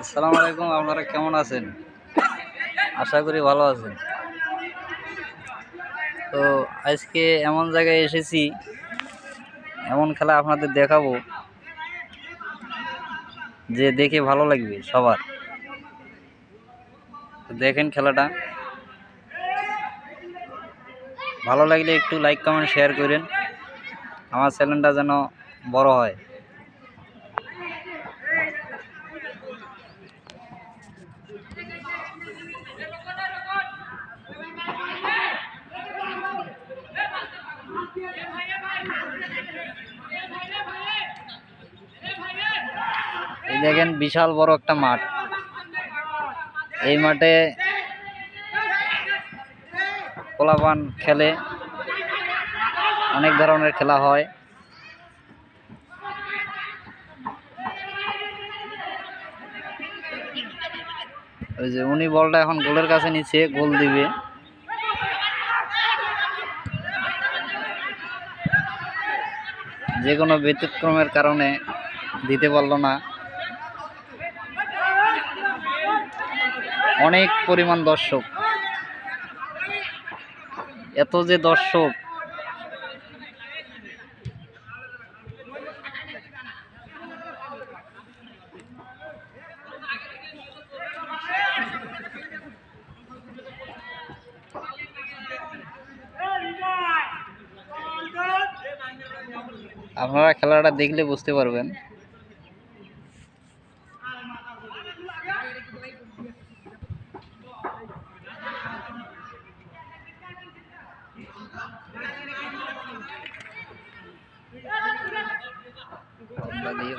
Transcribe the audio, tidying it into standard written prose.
আসসালামু আলাইকুম। আপনারা কেমন আছেন? আশা করি ভালো আছেন। তো আজকে এমন জায়গায় এসেছি, এমন খেলা আপনাদের দেখাবো যে দেখে ভালো লাগবে সবার। তো দেখেন খেলাটা, ভালো লাগলে একটু লাইক কমেন্ট শেয়ার করেন, আমার চ্যানেলটা যেন বড় হয়। এই দেখেন বিশাল বড় একটা মাঠ। এই মাঠে পোলাপান খেলে, অনেক ধরনের খেলা হয়। ওই যে উনি বলটা এখন গোলের কাছে নিচ্ছে, গোল দিবে। যে কোনো ব্যতিক্রমের কারণে দিতে পারল না। অনেক পরিমাণ দর্শক, এত যে দর্শক, আপনারা খেলাটা দেখলে বুঝতে পারবেন। দিয়ে